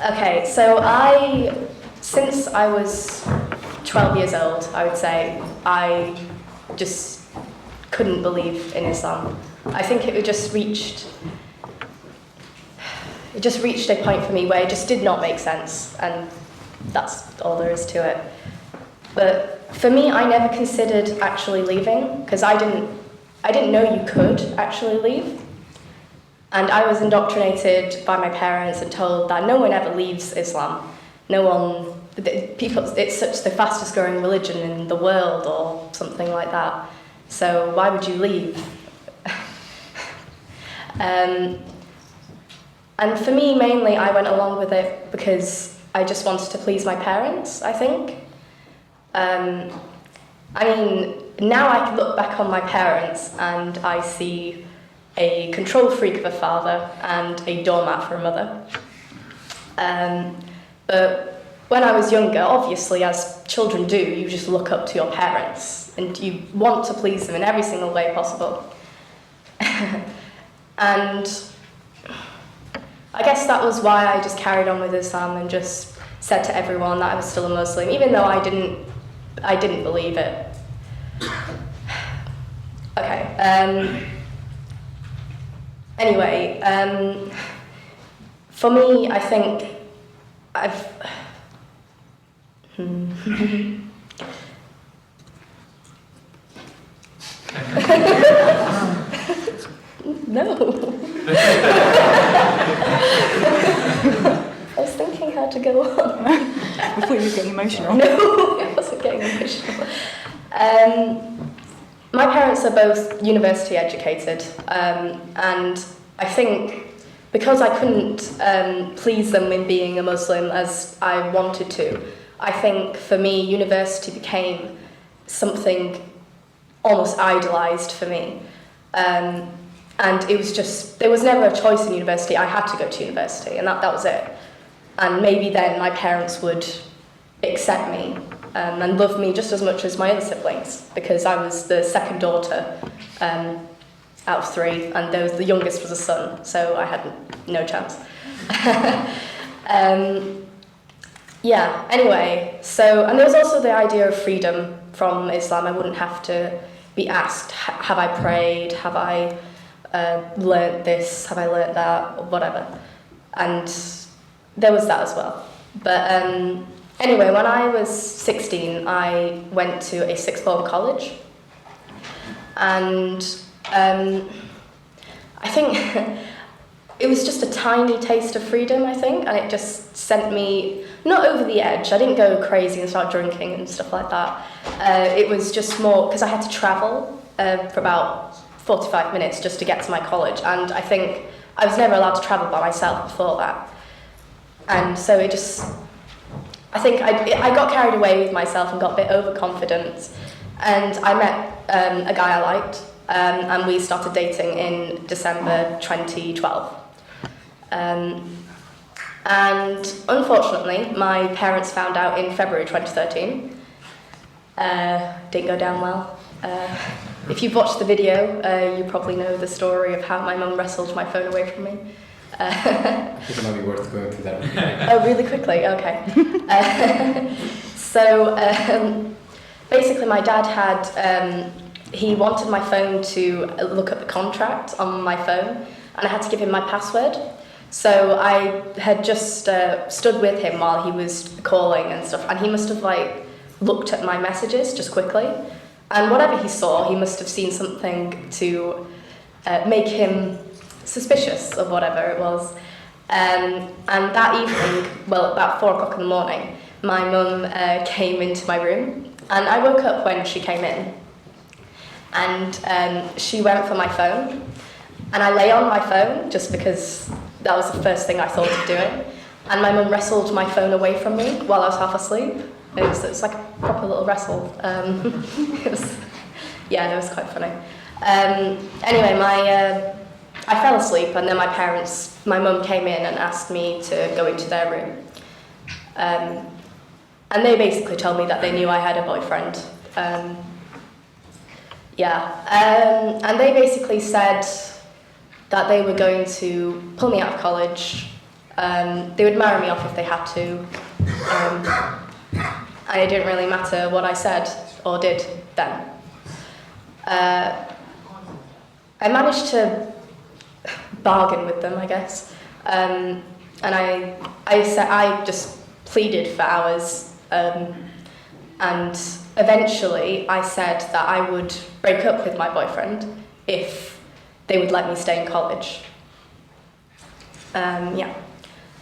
Okay, so since I was 12 years old, I would say, I just couldn't believe in Islam. I think it just reached a point for me where it just did not make sense, and that's all there is to it. But for me, I never considered actually leaving, because I didn't know you could actually leave. And I was indoctrinated by my parents and told that no one ever leaves Islam. It's such the fastest growing religion in the world or something like that. So why would you leave? And for me, mainly, I went along with it because I just wanted to please my parents, I think. I mean, now I can look back on my parents and I see a control freak of a father and a doormat for a mother. But when I was younger, obviously, as children do, you just look up to your parents and you want to please them in every single way possible. And I guess that was why I just carried on with Islam and just said to everyone that I was still a Muslim, even though I didn't believe it. Okay. Anyway, for me, I think No. I was thinking how to go on. I thought you were getting emotional. No, I wasn't getting emotional. My parents are both university educated, and I think because I couldn't please them in being a Muslim as I wanted to, I think for me university became something almost idolised for me. And it was just, there was never a choice in university. I had to go to university, and that was it. And maybe then my parents would accept me and love me just as much as my other siblings, because I was the second daughter out of three, and the youngest was a son, so I had no chance. Yeah, anyway, and there was also the idea of freedom from Islam. I wouldn't have to be asked, have I prayed, have I learnt this, have I learnt that, or whatever. And there was that as well. But anyway, when I was 16, I went to a sixth form college. And I think it was just a tiny taste of freedom, I think, and it just sent me, not over the edge, I didn't go crazy and start drinking and stuff like that. It was just more, because I had to travel for about 45 minutes just to get to my college, and I think I was never allowed to travel by myself before that. And so I think I got carried away with myself and got a bit overconfident, and I met a guy I liked, and we started dating in December 2012. And unfortunately, my parents found out in February 2013. Didn't go down well. If you've watched the video, you probably know the story of how my mum wrestled my phone away from me. I think it might be worth going through that really quickly. Oh, really quickly? Okay. So basically my dad he wanted my phone to look at the contract on my phone, and I had to give him my password. So I had just stood with him while he was calling and stuff, and he must have looked at my messages just quickly, and whatever he saw, he must have seen something to make him suspicious of whatever it was. And that evening, well, about 4 o'clock in the morning, my mum came into my room, and I woke up when she came in, and she went for my phone, and I lay on my phone just because that was the first thing I thought of doing, and my mum wrestled my phone away from me while I was half asleep. It was like a proper little wrestle. It was quite funny. Anyway, I fell asleep, and then my mum came in and asked me to go into their room. And they basically told me that they knew I had a boyfriend. And they basically said that they were going to pull me out of college, They would marry me off if they had to, and it didn't really matter what I said or did then. I managed to bargain with them, I guess, and I just pleaded for hours, and eventually I said that I would break up with my boyfriend if they would let me stay in college. Yeah.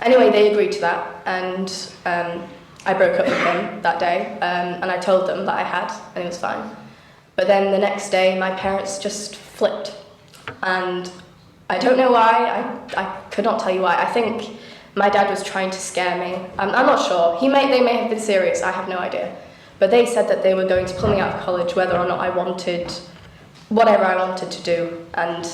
Anyway, they agreed to that, and I broke up with him that day, and I told them that I had, and it was fine. But then the next day, my parents just flipped, and I don't know why. I could not tell you why. I think my dad was trying to scare me. I'm not sure. They may have been serious. I have no idea. But they said that they were going to pull me out of college whether or not I wanted whatever I wanted to do, and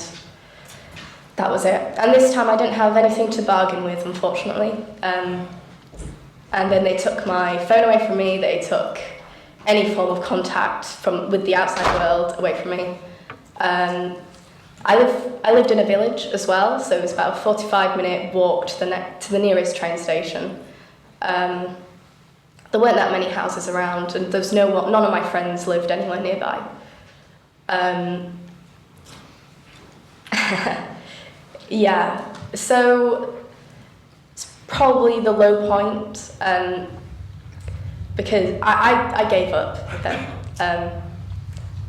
that was it. And this time I didn't have anything to bargain with, unfortunately. And then they took my phone away from me. They took any form of contact with the outside world away from me. I lived in a village as well, so it was about a 45-minute walk to the nearest train station. There weren't that many houses around, and there was none of my friends lived anywhere nearby. Yeah, so it's probably the low point, because I gave up then.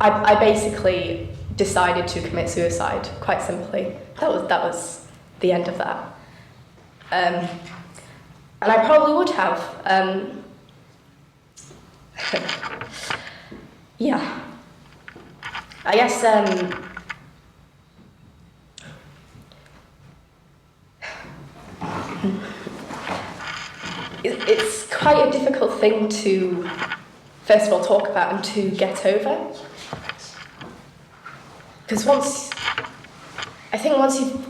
I basically decided to commit suicide, quite simply. That was the end of that. And I probably would have. Yeah. I guess it's quite a difficult thing to, first of all, talk about and to get over. Because once you've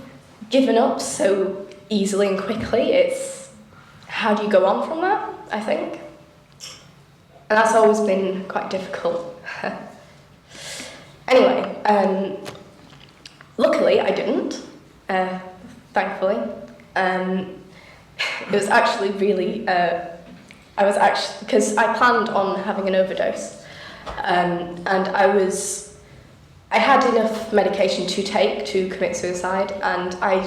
given up so easily and quickly, it's how do you go on from that, I think. And that's always been quite difficult. Anyway, luckily I didn't, thankfully. It was actually really, because I planned on having an overdose, and I had enough medication to take to commit suicide, and I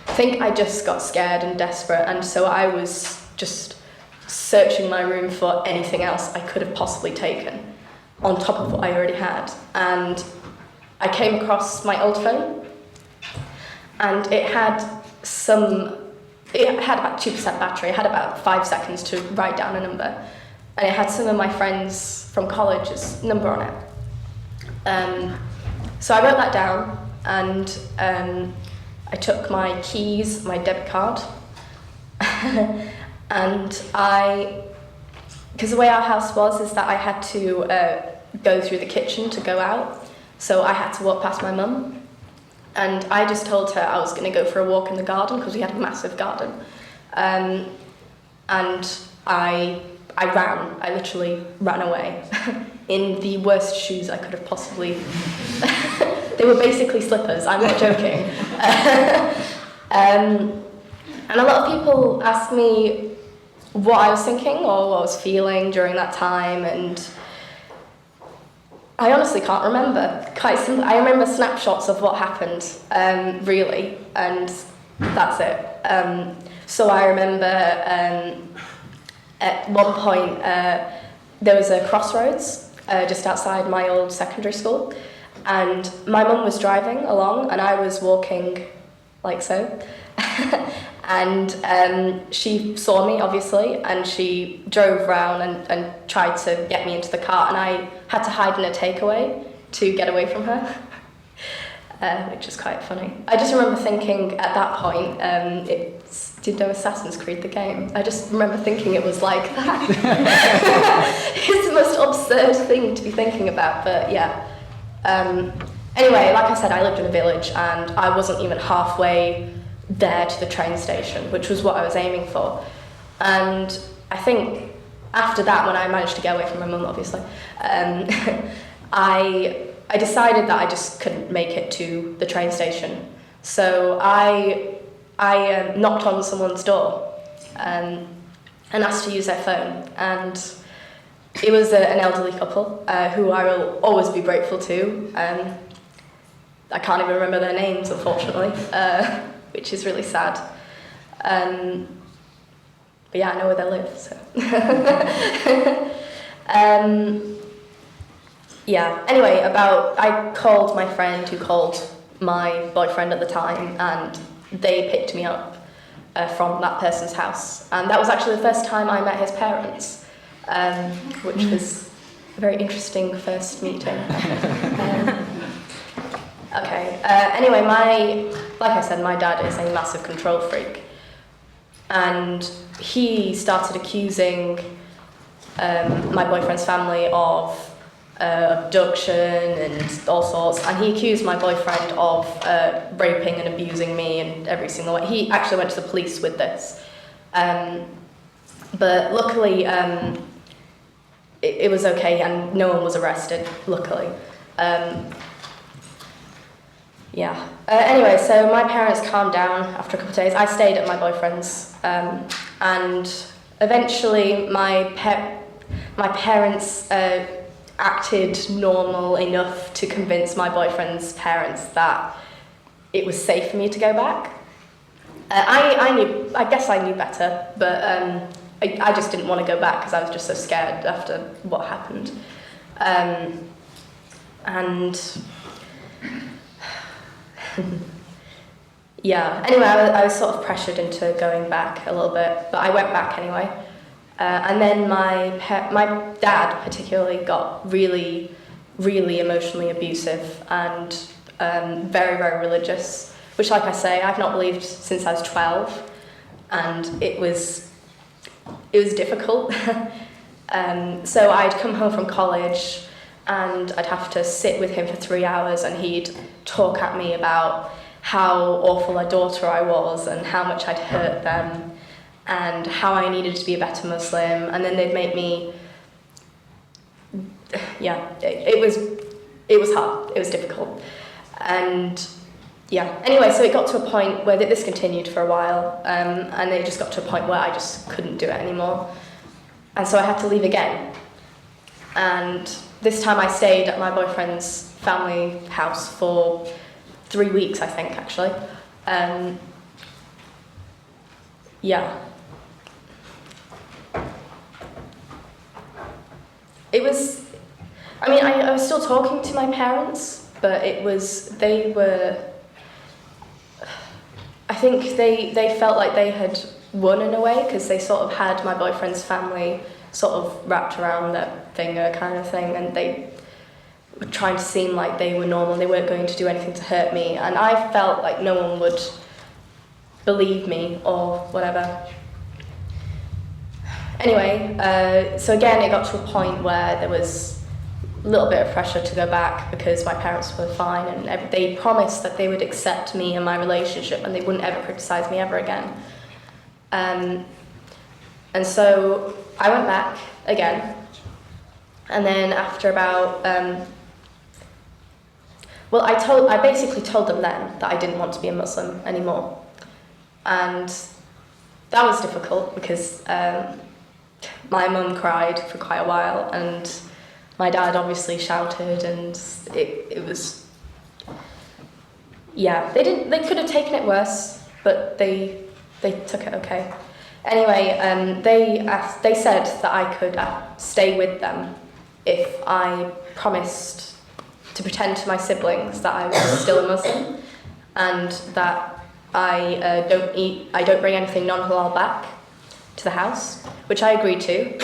think I just got scared and desperate, and so I was just searching my room for anything else I could have possibly taken on top of what I already had. And I came across my old phone, and it had about 2% battery. It had about 5 seconds to write down a number, and it had some of my friends from college's number on it. So I wrote that down, and I took my keys, my debit card, and because the way our house was is that I had to go through the kitchen to go out, so I had to walk past my mum, and I just told her I was going to go for a walk in the garden because we had a massive garden, and I literally ran away in the worst shoes I could have possibly. They were basically slippers, I'm not joking. And a lot of people ask me what I was thinking or what I was feeling during that time, and I honestly can't remember. Quite simply, I remember snapshots of what happened, really, and that's it. So I remember at one point there was a crossroads just outside my old secondary school, and my mum was driving along and I was walking like so. And she saw me, obviously, and she drove round and tried to get me into the car, and I had to hide in a takeaway to get away from her, which is quite funny. I just remember thinking at that point, did you know Assassin's Creed the game? I just remember thinking it was like that. It's the most absurd thing to be thinking about, but yeah. Anyway, like I said, I lived in a village, and I wasn't even halfway there to the train station, which was what I was aiming for. And I think after that, when I managed to get away from my mum, obviously, I decided that I just couldn't make it to the train station. So I I knocked on someone's door and asked to use their phone, and it was an elderly couple who I will always be grateful to. I can't even remember their names, unfortunately, which is really sad. But yeah, I know where they live, so. Yeah, anyway, I called my friend who called my boyfriend at the time, and they picked me up from that person's house. And that was actually the first time I met his parents, which was a very interesting first meeting. Okay, anyway, like I said, my dad is a massive control freak. And he started accusing my boyfriend's family of abduction and all sorts, and he accused my boyfriend of raping and abusing me in every single way. He actually went to the police with this, but luckily it was okay and no one was arrested, luckily. Yeah. Anyway, so my parents calmed down after a couple of days. I stayed at my boyfriend's, and eventually my parents acted normal enough to convince my boyfriend's parents that it was safe for me to go back. I guess I knew better, but I just didn't want to go back because I was just so scared after what happened. And yeah, anyway, I was sort of pressured into going back a little bit, but I went back anyway. And then my dad particularly got really, really emotionally abusive and very, very religious, which, like I say, I've not believed since I was 12, and it was difficult. So I'd come home from college and I'd have to sit with him for 3 hours, and he'd talk at me about how awful a daughter I was and how much I'd hurt them and how I needed to be a better Muslim, and then they'd make me, yeah, it was hard, it was difficult. And yeah, anyway, so it got to a point where this continued for a while, and it just got to a point where I just couldn't do it anymore. And so I had to leave again. And this time I stayed at my boyfriend's family house for 3 weeks, I think, actually. Yeah. It was, I mean, I was still talking to my parents, but I think they felt like they had won in a way, because they sort of had my boyfriend's family sort of wrapped around their finger kind of thing, and they were trying to seem like they were normal, they weren't going to do anything to hurt me, and I felt like no one would believe me or whatever. Anyway, so again it got to a point where there was a little bit of pressure to go back because my parents were fine, and they promised that they would accept me and my relationship and they wouldn't ever criticize me ever again. And so I went back again, and then after about, I basically told them then that I didn't want to be a Muslim anymore, and that was difficult because my mum cried for quite a while, and my dad obviously shouted, and it was, yeah, they could have taken it worse, but they took it okay. Anyway, they said that I could stay with them if I promised to pretend to my siblings that I was still a Muslim, and that I don't bring anything non-halal back to the house, which I agreed to,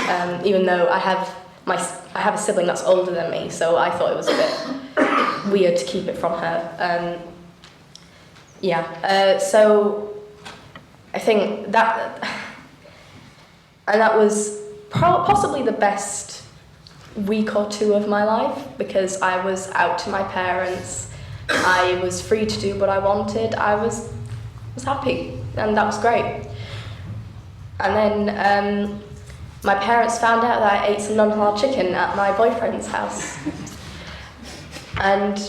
even though I have a sibling that's older than me, so I thought it was a bit weird to keep it from her. So I think that was possibly the best week or two of my life, because I was out to my parents, I was free to do what I wanted, I was happy, and that was great. And then my parents found out that I ate some non-halal chicken at my boyfriend's house. And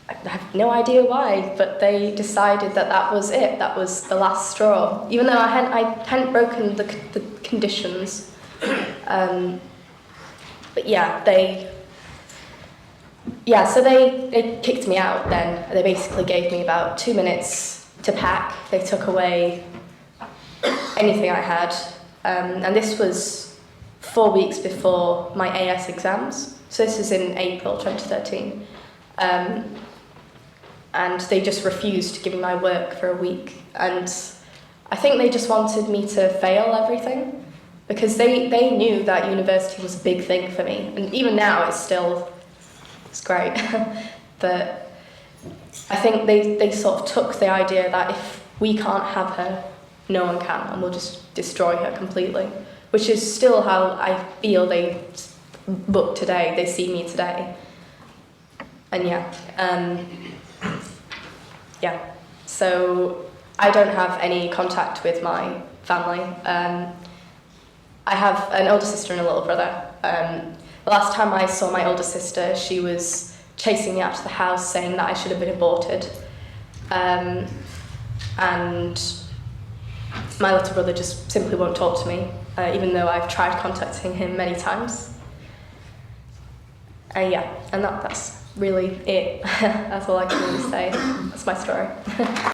I have no idea why, but they decided that that was it. That was the last straw. Even though I hadn't broken the conditions. But yeah, so they kicked me out then. They basically gave me about 2 minutes to pack. They took away anything I had. And this was 4 weeks before my AS exams. So this was in April 2013. And they just refused to give me my work for a week. And I think they just wanted me to fail everything because they knew that university was a big thing for me. And even now it's great. But I think they sort of took the idea that if we can't have her, no one can, and we'll just destroy her completely. Which is still how I feel they look today, they see me today. And so I don't have any contact with my family. I have an older sister and a little brother. The last time I saw my older sister, she was chasing me out to the house saying that I should have been aborted. And my little brother just simply won't talk to me, even though I've tried contacting him many times. And that's really it. That's all I can really say. That's my story.